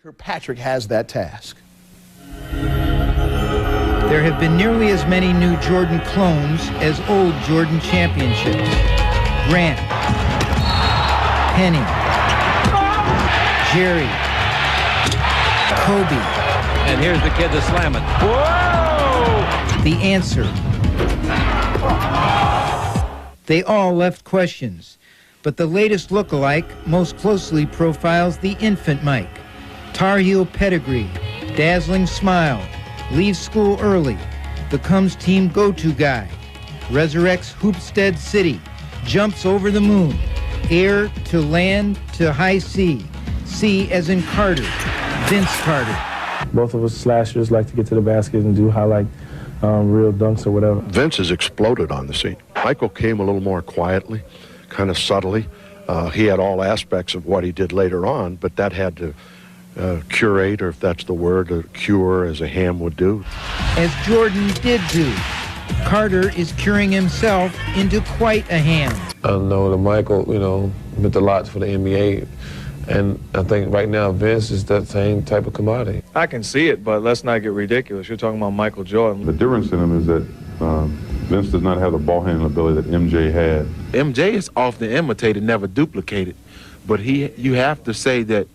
Kirkpatrick has that task. There have been nearly as many new Jordan clones as old Jordan championships. Grant, Penny, Jerry, Kobe. And here's the kid to slam it. Whoa! The answer. They all left questions, but the latest lookalike most closely profiles the infant Mike. Tar Heel pedigree, dazzling smile, leaves school early, becomes team go-to guy, resurrects Hoopstead City, jumps over the moon, air to land to high sea, sea as in Carter, Vince Carter. Both of us slashers like to get to the basket and do highlight real dunks or whatever. Vince has exploded on the scene. Michael came a little more quietly, kind of subtly. He had all aspects of what he did later on, but that had to curate, or if that's the word, cure, as a ham would do. As Jordan did do. Carter is curing himself into quite a ham. I know that Michael, meant a lot for the NBA. And I think right now Vince is that same type of commodity. I can see it, but let's not get ridiculous. You're talking about Michael Jordan. The difference in him is that Vince does not have the ball handling ability that MJ had. MJ is often imitated, never duplicated. But you have to say that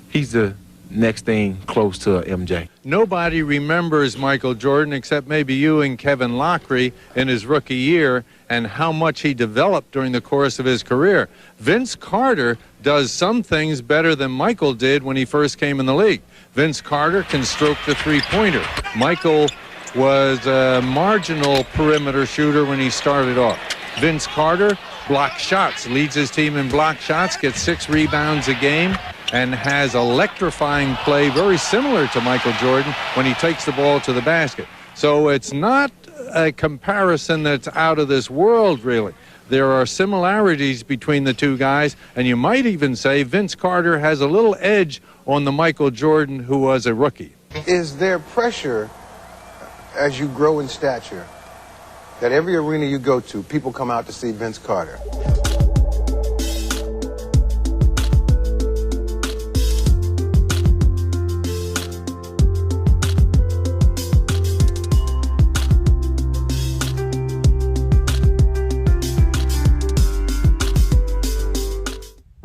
he's the next thing close to MJ. Nobody remembers Michael Jordan except maybe you and Kevin Lockery in his rookie year and how much he developed during the course of his career. Vince Carter does some things better than Michael did when he first came in the league. Vince Carter can stroke the three-pointer. Michael was a marginal perimeter shooter when he started off. Vince Carter blocks shots, leads his team in block shots, gets 6 rebounds a game, and has electrifying play very similar to Michael Jordan when he takes the ball to the basket. So it's not a comparison that's out of this world, really. There are similarities between the two guys, and you might even say Vince Carter has a little edge on the Michael Jordan who was a rookie. Is there pressure as you grow in stature that every arena you go to, people come out to see Vince Carter?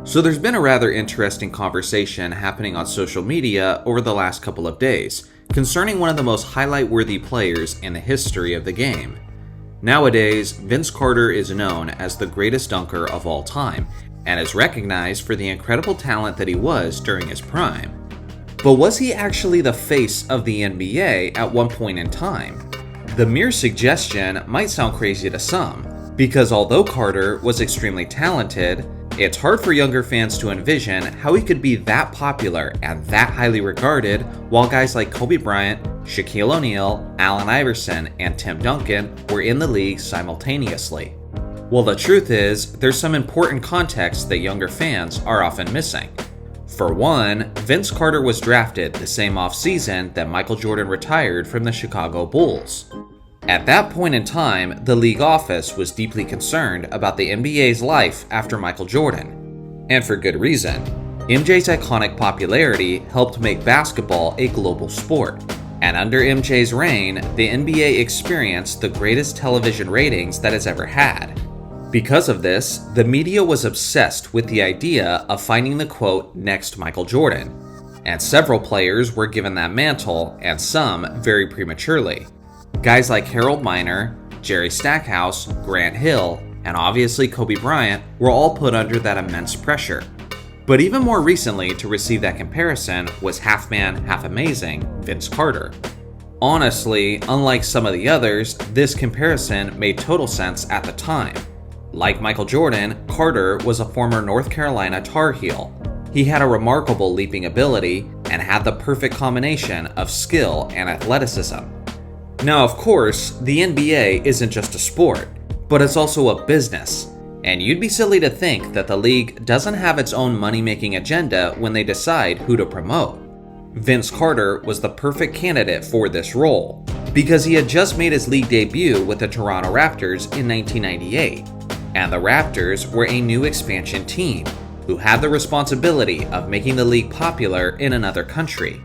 So there's been a rather interesting conversation happening on social media over the last couple of days concerning one of the most highlight-worthy players in the history of the game. Nowadays, Vince Carter is known as the greatest dunker of all time and is recognized for the incredible talent that he was during his prime. But was he actually the face of the NBA at one point in time? The mere suggestion might sound crazy to some, because although Carter was extremely talented, it's hard for younger fans to envision how he could be that popular and that highly regarded while guys like Kobe Bryant, Shaquille O'Neal, Allen Iverson, and Tim Duncan were in the league simultaneously. Well, the truth is, there's some important context that younger fans are often missing. For one, Vince Carter was drafted the same offseason that Michael Jordan retired from the Chicago Bulls. At that point in time, the league office was deeply concerned about the NBA's life after Michael Jordan. And for good reason. MJ's iconic popularity helped make basketball a global sport. And under MJ's reign, the NBA experienced the greatest television ratings that it's ever had. Because of this, the media was obsessed with the idea of finding the quote, next Michael Jordan. And several players were given that mantle, and some very prematurely. Guys like Harold Miner, Jerry Stackhouse, Grant Hill, and obviously Kobe Bryant were all put under that immense pressure. But even more recently to receive that comparison was half-man, half-amazing Vince Carter. Honestly, unlike some of the others, this comparison made total sense at the time. Like Michael Jordan, Carter was a former North Carolina Tar Heel. He had a remarkable leaping ability and had the perfect combination of skill and athleticism. Now, of course, the NBA isn't just a sport, but it's also a business, and you'd be silly to think that the league doesn't have its own money-making agenda when they decide who to promote. Vince Carter was the perfect candidate for this role, because he had just made his league debut with the Toronto Raptors in 1998, and the Raptors were a new expansion team, who had the responsibility of making the league popular in another country.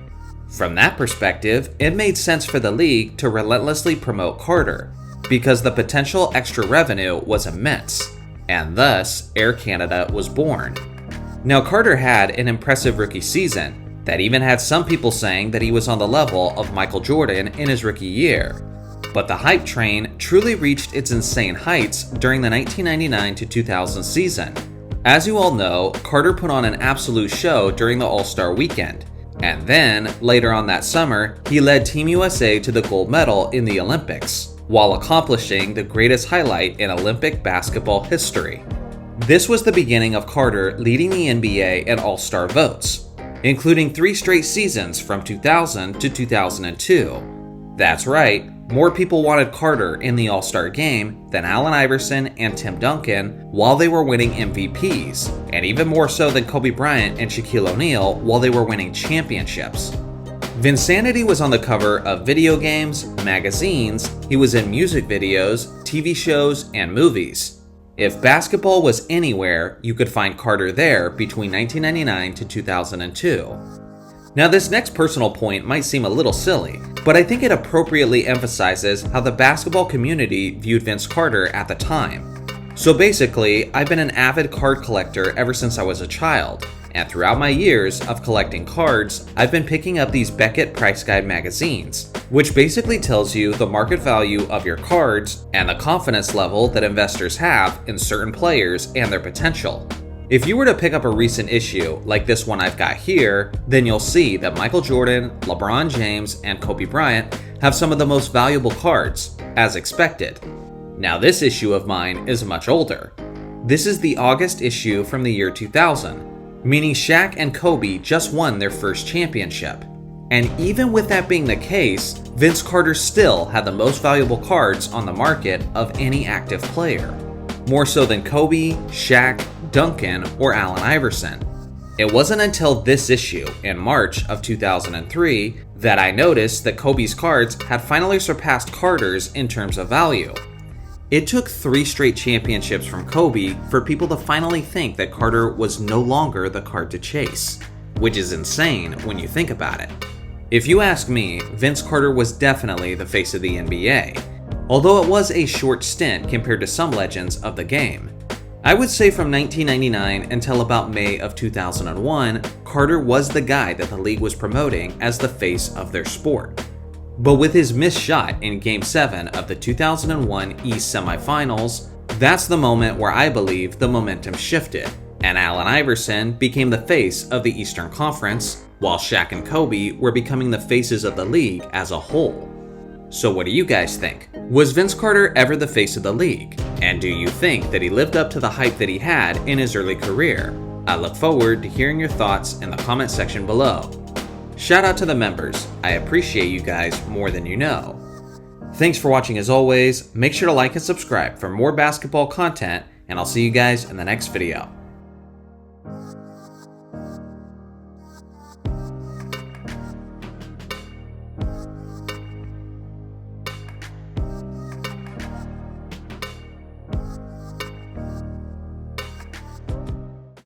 From that perspective, it made sense for the league to relentlessly promote Carter, because the potential extra revenue was immense, and thus Air Canada was born. Now, Carter had an impressive rookie season that even had some people saying that he was on the level of Michael Jordan in his rookie year. But the hype train truly reached its insane heights during the 1999 to 2000 season. As you all know, Carter put on an absolute show during the All-Star weekend, and then, later on that summer, he led Team USA to the gold medal in the Olympics, while accomplishing the greatest highlight in Olympic basketball history. This was the beginning of Carter leading the NBA in All-Star votes, including 3 straight seasons from 2000 to 2002. That's right, more people wanted Carter in the All-Star game than Allen Iverson and Tim Duncan while they were winning MVPs, and even more so than Kobe Bryant and Shaquille O'Neal while they were winning championships. Vinsanity was on the cover of video games, magazines, he was in music videos, TV shows, and movies. If basketball was anywhere, you could find Carter there between 1999 to 2002. Now, this next personal point might seem a little silly, but I think it appropriately emphasizes how the basketball community viewed Vince Carter at the time. So basically, I've been an avid card collector ever since I was a child, and throughout my years of collecting cards, I've been picking up these Beckett Price Guide magazines, which basically tells you the market value of your cards and the confidence level that investors have in certain players and their potential. If you were to pick up a recent issue, like this one I've got here, then you'll see that Michael Jordan, LeBron James, and Kobe Bryant have some of the most valuable cards, as expected. Now, this issue of mine is much older. This is the August issue from the year 2000, meaning Shaq and Kobe just won their first championship. And even with that being the case, Vince Carter still had the most valuable cards on the market of any active player, more so than Kobe, Shaq, Duncan, or Allen Iverson. It wasn't until this issue, in March of 2003, that I noticed that Kobe's cards had finally surpassed Carter's in terms of value. It took 3 straight championships from Kobe for people to finally think that Carter was no longer the card to chase, which is insane when you think about it. If you ask me, Vince Carter was definitely the face of the NBA, although it was a short stint compared to some legends of the game. I would say from 1999 until about May of 2001, Carter was the guy that the league was promoting as the face of their sport. But with his missed shot in Game 7 of the 2001 East semifinals, that's the moment where I believe the momentum shifted, and Allen Iverson became the face of the Eastern Conference, while Shaq and Kobe were becoming the faces of the league as a whole. So what do you guys think? Was Vince Carter ever the face of the league? And do you think that he lived up to the hype that he had in his early career? I look forward to hearing your thoughts in the comment section below. Shout out to the members. I appreciate you guys more than you know. Thanks for watching as always. Make sure to like and subscribe for more basketball content, and I'll see you guys in the next video.